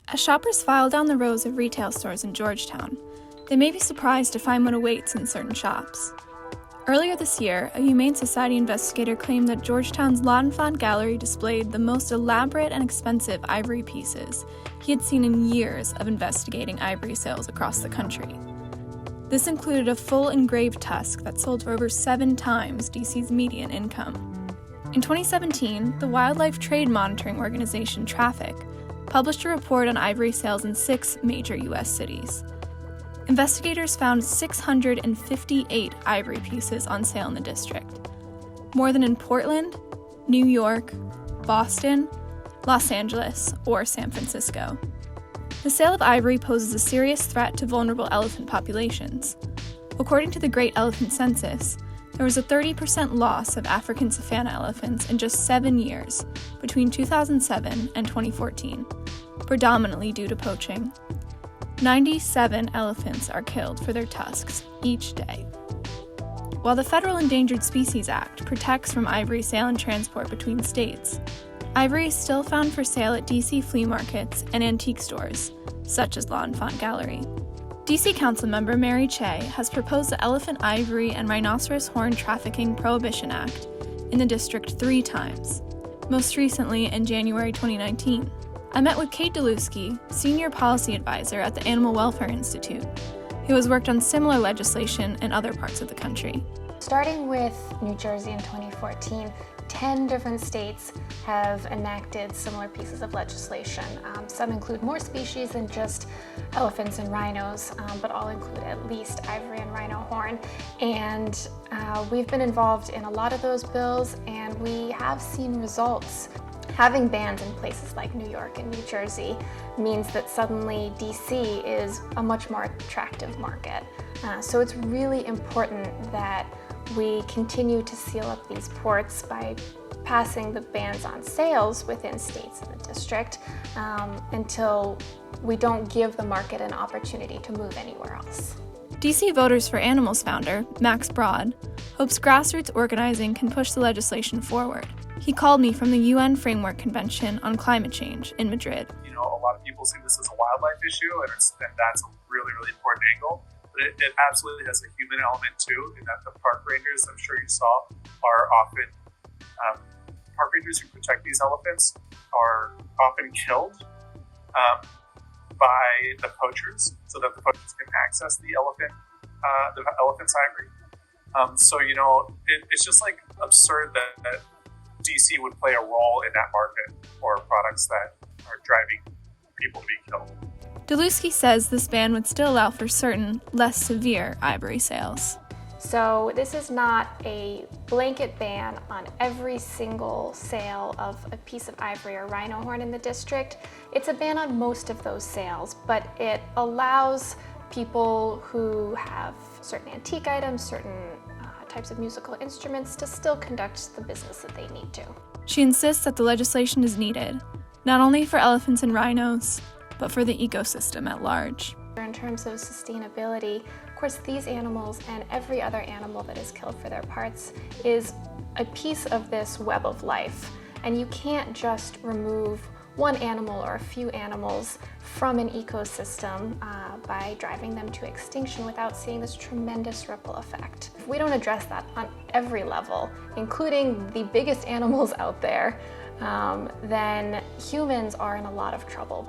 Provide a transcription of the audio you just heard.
As shoppers file down the rows of retail stores in Georgetown, they may be surprised to find what awaits in certain shops. Earlier this year, a Humane Society investigator claimed that Georgetown's L'Enfant Gallery displayed the most elaborate and expensive ivory pieces he had seen in years of investigating ivory sales across the country. This included a full engraved tusk that sold for over 7 times DC's median income. In 2017, the wildlife trade monitoring organization Traffic published a report on ivory sales in 6 major U.S. cities. Investigators found 658 ivory pieces on sale in the district, more than in Portland, New York, Boston, Los Angeles, or San Francisco. The sale of ivory poses a serious threat to vulnerable elephant populations. According to the Great Elephant Census, there was a 30% loss of African savanna elephants in just 7 years, between 2007 and 2014, predominantly due to poaching. 97 elephants are killed for their tusks each day. While the Federal Endangered Species Act protects from ivory sale and transport between states, ivory is still found for sale at DC flea markets and antique stores, such as L'Enfant Gallery. DC Councilmember Mary Che has proposed the Elephant Ivory and Rhinocerous Horn Trafficking Prohibition Act in the district 3 times, most recently in January 2019. I met with Kate Delusky, Senior Policy Advisor at the Animal Welfare Institute, who has worked on similar legislation in other parts of the country. Starting with New Jersey in 2014, 10 different states have enacted similar pieces of legislation. Some include more species than just elephants and rhinos, but all include at least ivory and rhino horn. And we've been involved in a lot of those bills, and we have seen results. Having bans in places like New York and New Jersey means that suddenly DC is a much more attractive market. So it's really important that we continue to seal up these ports by passing the bans on sales within states in the district until we don't give the market an opportunity to move anywhere else. DC Voters for Animals founder, Max Broad, hopes grassroots organizing can push the legislation forward. He called me from the UN Framework Convention on Climate Change in Madrid. A lot of people see this as a wildlife issue, and that's a really, really important angle. But it absolutely has a human element too, in that the park rangers, I'm sure you saw, are often, park rangers who protect these elephants are often killed by the poachers, so that the poachers can access the elephant's ivory. It's just like absurd that DC would play a role in that market for products that are driving people to be killed. Delusky says this ban would still allow for certain, less severe ivory sales. So this is not a blanket ban on every single sale of a piece of ivory or rhino horn in the district. It's a ban on most of those sales, but it allows people who have certain antique items, certain types of musical instruments to still conduct the business that they need to. She insists that the legislation is needed, not only for elephants and rhinos, but for the ecosystem at large. In terms of sustainability, of course, these animals and every other animal that is killed for their parts is a piece of this web of life, and you can't just remove one animal or a few animals from an ecosystem by driving them to extinction without seeing this tremendous ripple effect. If we don't address that on every level, including the biggest animals out there, then humans are in a lot of trouble.